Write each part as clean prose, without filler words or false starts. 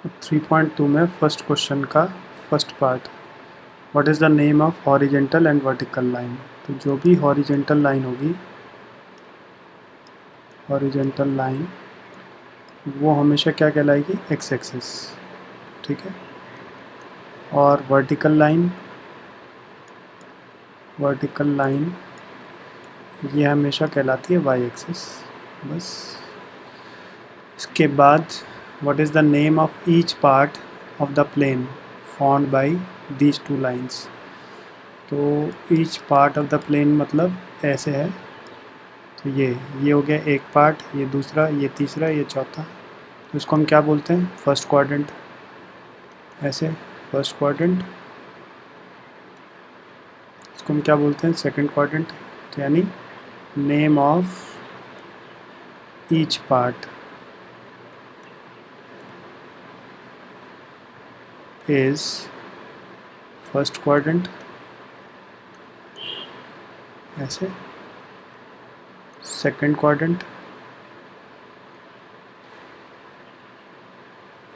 3.2 में first question का first part, what is the name of horizontal and vertical line. तो जो भी हॉरिजेंटल लाइन होगी, हॉरिजेंटल लाइन वो हमेशा क्या कहलाएगी, एक्स एक्सिस, ठीक है। और वर्टिकल लाइन ये हमेशा कहलाती है वाई एक्सिस। बस इसके बाद what is the name of each part of the plane formed by these two lines. तो each part of the plane मतलब ऐसे है, तो ये हो गया एक पार्ट, ये दूसरा, ये तीसरा, ये चौथा। तो इसको हम क्या बोलते हैं, फर्स्ट क्वाड्रेंट। ऐसे फर्स्ट क्वाड्रेंट, इसको हम क्या बोलते हैं, सेकंड क्वाड्रेंट। तो यानी name of each part is first quadrant, ऐसे सेकंड क्वाड्रेंट,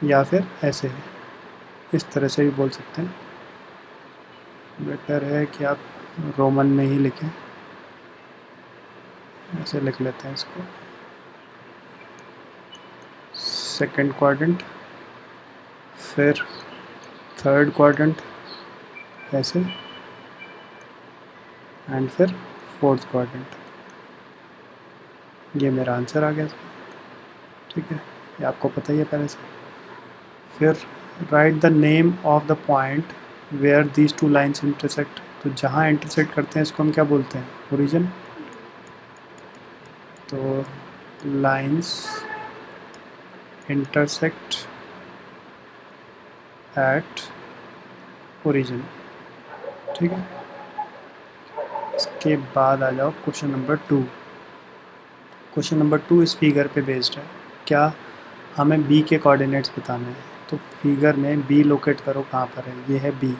या फिर ऐसे है, इस तरह से भी बोल सकते हैं। बेटर है कि आप रोमन में ही लिखें, ऐसे लिख लेते हैं इसको, सेकंड क्वाड्रेंट, फिर थर्ड क्वाड्रेंट ऐसे, एंड फिर फोर्थ क्वाड्रेंट। ये मेरा आंसर आ गया, ठीक है, ये आपको पता ही है पहले से। फिर write the name of the point where these two lines intersect. तो जहाँ इंटरसेक्ट करते हैं इसको हम क्या बोलते हैं, ओरिजिन। तो लाइन्स इंटरसेक्ट एट ओरिजिन, ठीक है। इसके बाद आ जाओ क्वेश्चन नंबर 2। क्वेश्चन नंबर 2 इस फिगर पे बेस्ड है। क्या हमें बी के कोऑर्डिनेट्स बताने हैं। तो फिगर में बी लोकेट करो कहाँ पर है, ये है बी।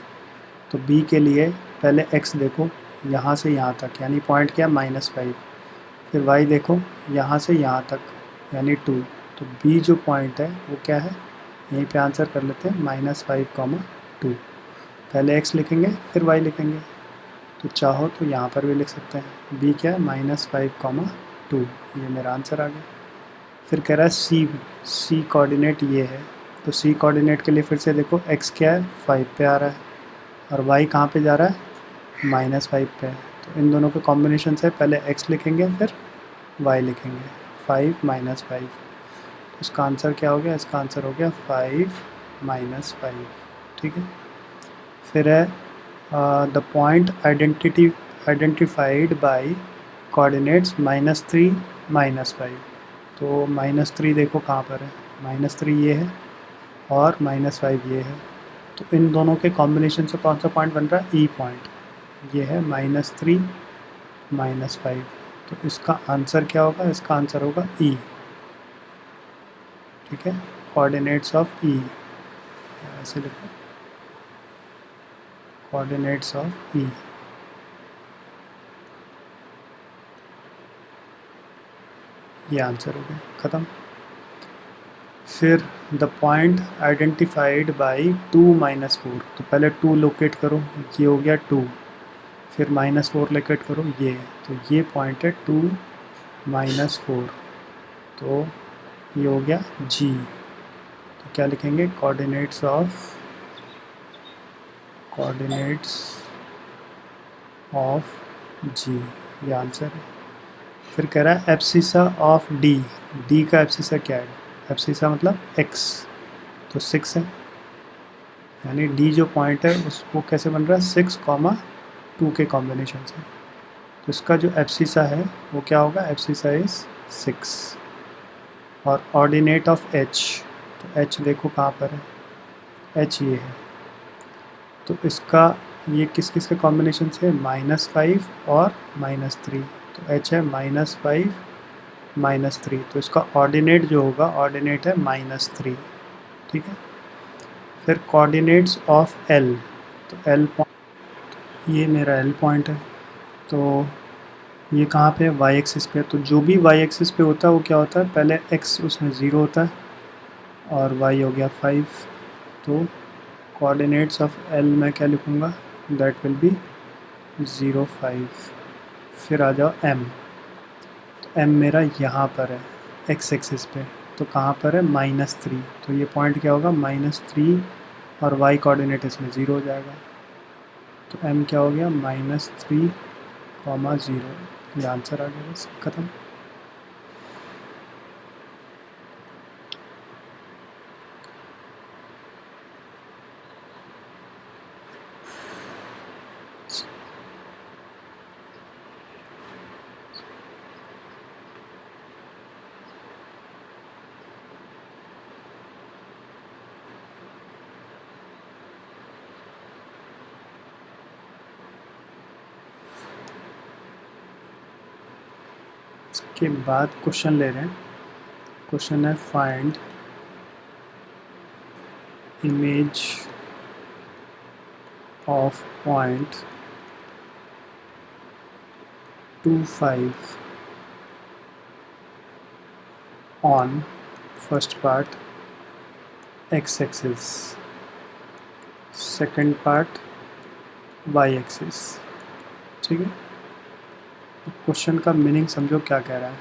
तो बी के लिए पहले एक्स देखो, यहाँ से यहाँ तक यानी पॉइंट क्या, -5। फिर वाई देखो, यहाँ से यहाँ तक यानी 2। तो बी जो पॉइंट है वो क्या है, यहीं पे आंसर कर लेते हैं, -5, 2। पहले एक्स लिखेंगे फिर वाई लिखेंगे। तो चाहो तो यहाँ पर भी लिख सकते हैं, बी क्या है, -5, 2। ये मेरा आंसर आ गया। फिर कह रहा है सी कोऑर्डिनेट ये है। तो सी कोऑर्डिनेट के लिए फिर से देखो, एक्स क्या है, 5 पे आ रहा है, और वाई कहाँ पे जा रहा है, -5 पे है। तो इन दोनों के कॉम्बिनेशन से पहले एक्स लिखेंगे फिर वाई लिखेंगे, 5 -5। इसका आंसर क्या हो गया, इसका आंसर हो गया 5 -5, ठीक है। फिर है the point identified by coordinates -3 -5। तो -3 देखो कहाँ पर है, -3 ये है और -5 ये है। तो इन दोनों के कॉम्बिनेशन से कौन सा पॉइंट बन रहा है, ई पॉइंट। ये है -3 -5। तो इसका आंसर क्या होगा, इसका आंसर होगा ई, ठीक है। कोऑर्डिनेट्स ऑफ ई, ऐसे लिखो, कोऑर्डिनेट्स ऑफ ई। ये आंसर हो गया, ख़त्म। फिर द पॉइंट आइडेंटिफाइड बाय 2 -4। तो पहले 2 लोकेट करो, ये हो गया 2। फिर -4 लोकेट करो, ये। तो ये पॉइंट है 2 -4। तो ये हो गया जी। तो क्या लिखेंगे, कोऑर्डिनेट्स ऑफ जी, ये आंसर है। फिर कह रहा है एब्सिसा ऑफ डी। डी का एब्सिसा क्या है, एब्सिसा मतलब एक्स, तो 6 है। यानी डी जो पॉइंट है उसको कैसे बन रहा है, 6, 2 के कॉम्बिनेशन से। तो इसका जो एब्सिसा है वो क्या होगा, एब्सिसा इज़ 6। और ऑर्डिनेट ऑफ एच, तो एच देखो कहाँ पर है, एच ये है। तो इसका ये किस किस के कॉम्बिनेशन से, -5 और -3। तो एच है -5 -3। तो इसका ऑर्डिनेट जो होगा, ऑर्डिनेट है -3, ठीक है। फिर कोऑर्डिनेट्स ऑफ एल। तो एल पॉइंट, ये मेरा एल पॉइंट है। तो ये कहाँ पे है, वाई एक्सिस पे। तो जो भी वाई एक्सिस पे होता है वो क्या होता है, पहले एक्स उसमें 0 होता है, और y हो गया 5। तो कोऑर्डिनेट्स ऑफ l मैं क्या लिखूँगा, दैट विल बी 0 5। फिर आ जाओ m। तो m मेरा यहाँ पर है x एक्सिस पे, तो कहाँ पर है -3। तो ये पॉइंट क्या होगा -3 और y कोऑर्डिनेट इसमें 0 हो जाएगा। तो m क्या हो गया -3, 0। ये आंसर आ गया, बस ख़त्म। इसके बाद क्वेश्चन ले रहे हैं। क्वेश्चन है find image of point 2 5 on first part x axis, second part y axis. ठीक है, क्वेश्चन का मीनिंग समझो क्या कह रहा है।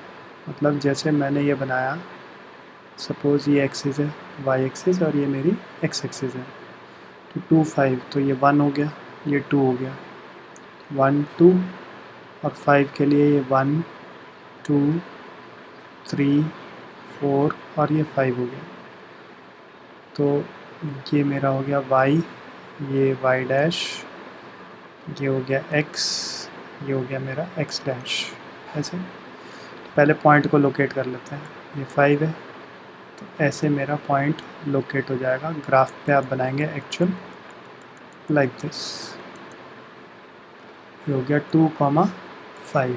मतलब जैसे मैंने ये बनाया, सपोज़ ये एक्सिस है y एक्सिस और ये मेरी x एक्सिस है। तो 2 5, तो ये 1 हो गया, ये 2 हो गया, 1 2, और 5 के लिए ये 1 2 3 4 और ये 5 हो गया। तो ये मेरा हो गया y, ये y डैश, ये हो गया x, ये हो गया मेरा x डैश। ऐसे पहले पॉइंट को लोकेट कर लेते हैं। ये 5 है, तो ऐसे मेरा पॉइंट लोकेट हो जाएगा। ग्राफ पे आप बनाएंगे एक्चुअल लाइक दिस। ये हो गया 2 5।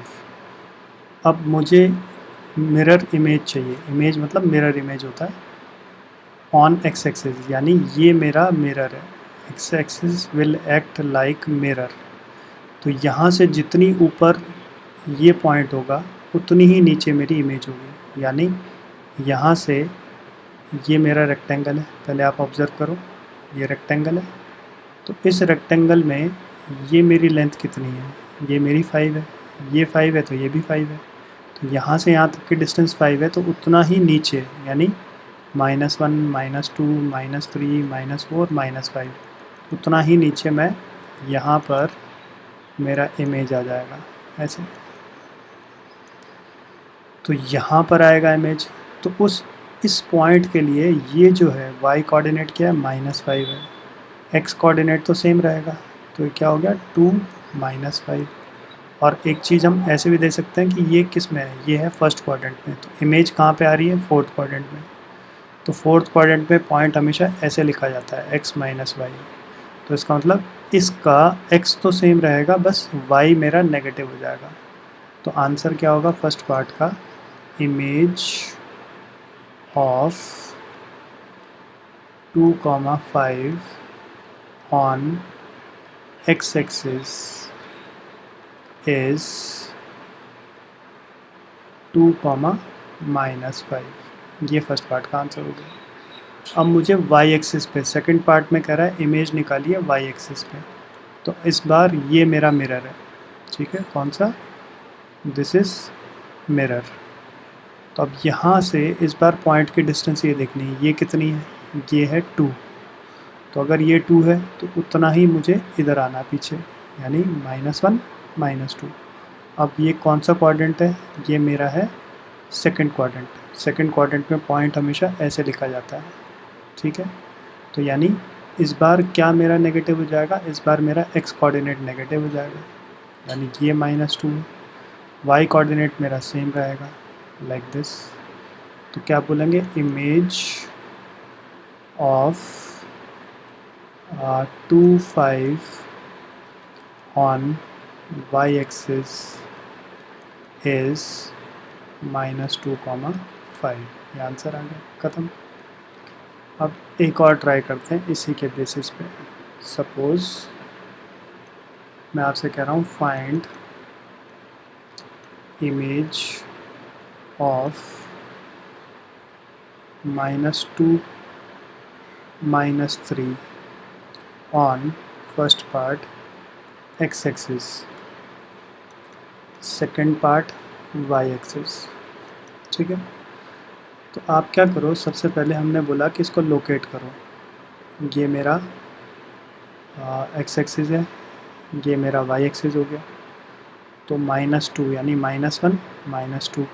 अब मुझे मिरर इमेज चाहिए। इमेज मतलब मिरर इमेज होता है ऑन एक्स एक्सिस, यानी ये मेरा मिरर है। X axis will act like mirror. तो यहाँ से जितनी ऊपर ये पॉइंट होगा उतनी ही नीचे मेरी इमेज होगी। यानी यहाँ से ये मेरा रेक्टेंगल है, पहले आप ऑब्ज़र्व करो, ये रेक्टेंगल है। तो इस रेक्टेंगल में ये मेरी लेंथ कितनी है, ये मेरी 5 है, ये 5 है तो ये भी 5 है। तो यहाँ से यहाँ तक की डिस्टेंस 5 है, तो उतना ही नीचे यानी -1 -2 -3 -4 -5, उतना ही नीचे मैं यहाँ पर मेरा इमेज आ जाएगा ऐसे। तो यहाँ पर आएगा इमेज। तो इस पॉइंट के लिए ये जो है y कोऑर्डिनेट क्या है -5 है, x कोऑर्डिनेट तो सेम रहेगा। तो ये क्या हो गया 2 -5। और एक चीज़ हम ऐसे भी दे सकते हैं कि ये किस में है, ये है फर्स्ट क्वाड्रेंट में। तो इमेज कहाँ पे आ रही है, फोर्थ क्वाड्रेंट में। तो फोर्थ क्वाड्रेंट में पॉइंट हमेशा ऐसे लिखा जाता है x -y। तो इसका मतलब इसका x तो सेम रहेगा, बस y मेरा नेगेटिव हो जाएगा। तो आंसर क्या होगा फर्स्ट पार्ट का, image of 2 5 on x axis is 2 -5। ये फर्स्ट पार्ट का आंसर हो गया। अब मुझे y एक्सिस पे सेकंड पार्ट में कह रहा है इमेज निकालिए y एक्सिस पे। तो इस बार ये मेरा मिरर है, ठीक है, कौन सा, दिस इज़ मिरर। तो अब यहाँ से इस बार पॉइंट की डिस्टेंस ये देखनी है, ये कितनी है, ये है 2। तो अगर ये 2 है तो उतना ही मुझे इधर आना पीछे, यानी -1 -2। अब ये कौन सा क्वाड्रेंट है, ये मेरा है सेकंड क्वाड्रेंट। सेकंड क्वाड्रेंट में पॉइंट हमेशा ऐसे लिखा जाता है, ठीक है। तो यानी इस बार क्या मेरा नेगेटिव हो जाएगा, इस बार मेरा x कोऑर्डिनेट नेगेटिव हो जाएगा, यानी ये -2 है। y कोऑर्डिनेट मेरा सेम रहेगा लाइक दिस। तो क्या बोलेंगे, image of 2 5 on y axis is -2 5। ये आंसर आ गया, ख़त्म। अब एक और ट्राई करते हैं इसी के बेसिस पे। सपोज़ मैं आपसे कह रहा हूँ find image of -2 -3 on first part x axis, second part y axis. ठीक है, तो आप क्या करो, सबसे पहले हमने बोला कि इसको लोकेट करो। ये मेरा x एक्सिस है, ये मेरा y एक्सिस हो गया, तो -2 यानी -1 -2,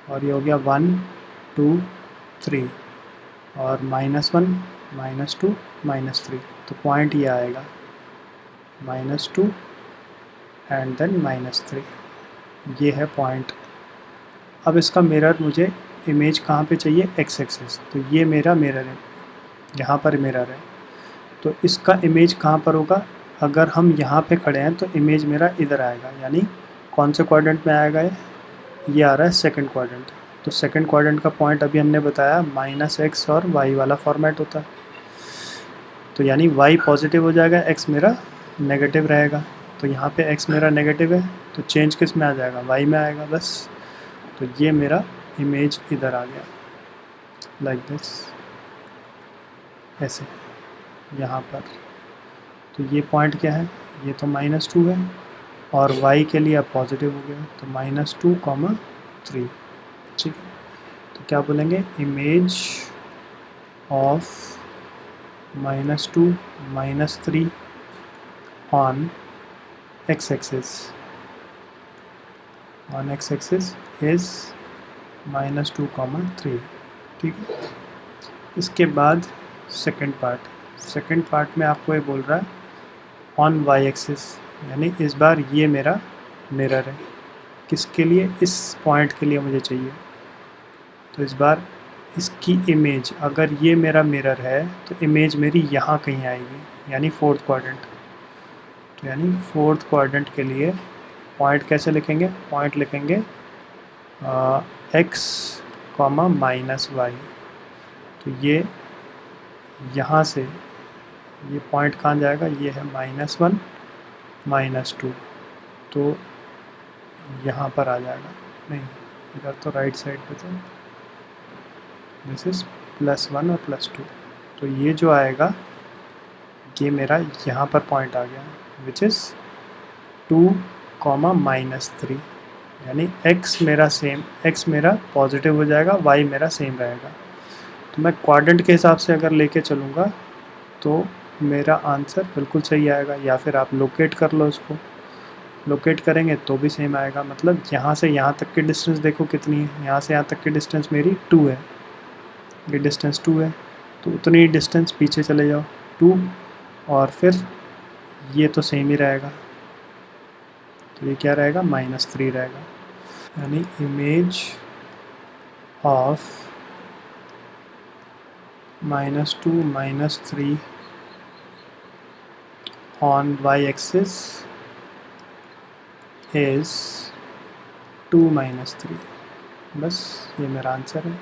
और ये हो गया 1 2 3, और -1 -2 -3, तो पॉइंट ये आएगा -2 एंड देन -3, ये है पॉइंट। अब इसका मिरर मुझे इमेज कहाँ पे चाहिए, x एक्सिस, तो ये मेरा मिरर है, यहाँ पर मिरर है, तो इसका इमेज कहाँ पर होगा, अगर हम यहाँ पे खड़े हैं तो इमेज मेरा इधर आएगा, यानी कौन से क्वाड्रेंट में आएगा, ये आ रहा है सेकंड क्वाड्रेंट। तो सेकंड क्वाड्रेंट का पॉइंट अभी हमने बताया -x और y वाला फॉर्मेट होता है, तो यानी y पॉजिटिव हो जाएगा, x मेरा नेगेटिव रहेगा। तो यहाँ पे x मेरा नेगेटिव है, तो चेंज किस में आ जाएगा, y में आएगा बस। तो ये मेरा इमेज इधर आ गया, लाइक दिस, ऐसे यहाँ पर। तो ये पॉइंट क्या है, ये तो -2 है, और y के लिए अब पॉजिटिव हो गया, तो -2, 3। ठीक है, तो क्या बोलेंगे, image of -2 -3 on x axis is -2, 3। ठीक है, इसके बाद सेकंड पार्ट में आपको ये बोल रहा है ऑन y एक्सिस, यानी इस बार ये मेरा मिरर है, किसके लिए, इस पॉइंट के लिए मुझे चाहिए। तो इस बार इसकी इमेज, अगर ये मेरा मिरर है तो इमेज मेरी यहाँ कहीं आएगी, यानी फोर्थ क्वाड्रेंट। तो यानी फोर्थ क्वाड्रेंट के लिए पॉइंट कैसे लिखेंगे, पॉइंट लिखेंगे x, -y। तो ये यहाँ से ये पॉइंट कहाँ जाएगा, ये है -1 -2, तो यहाँ पर आ जाएगा, नहीं इधर तो राइट साइड पे था, दिस इज़ +1 और +2, तो ये जो आएगा ये मेरा यहाँ पर पॉइंट आ गया, विच इज़ 2, -3, यानी x मेरा पॉजिटिव हो जाएगा, y मेरा सेम रहेगा। तो मैं क्वाड्रेंट के हिसाब से अगर लेके चलूँगा तो मेरा आंसर बिल्कुल सही आएगा, या फिर आप लोकेट कर लो, इसको लोकेट करेंगे तो भी सेम आएगा। मतलब यहाँ से यहाँ तक की डिस्टेंस देखो कितनी है, यहाँ से यहाँ तक की डिस्टेंस मेरी 2 है, ये डिस्टेंस 2 है, तो उतनी डिस्टेंस पीछे चले जाओ 2, और फिर ये तो सेम ही रहेगा, तो ये क्या रहेगा, -3 रहेगा। यानी image of -2 -3 on y axis is 2 -3। बस ये मेरा आंसर है।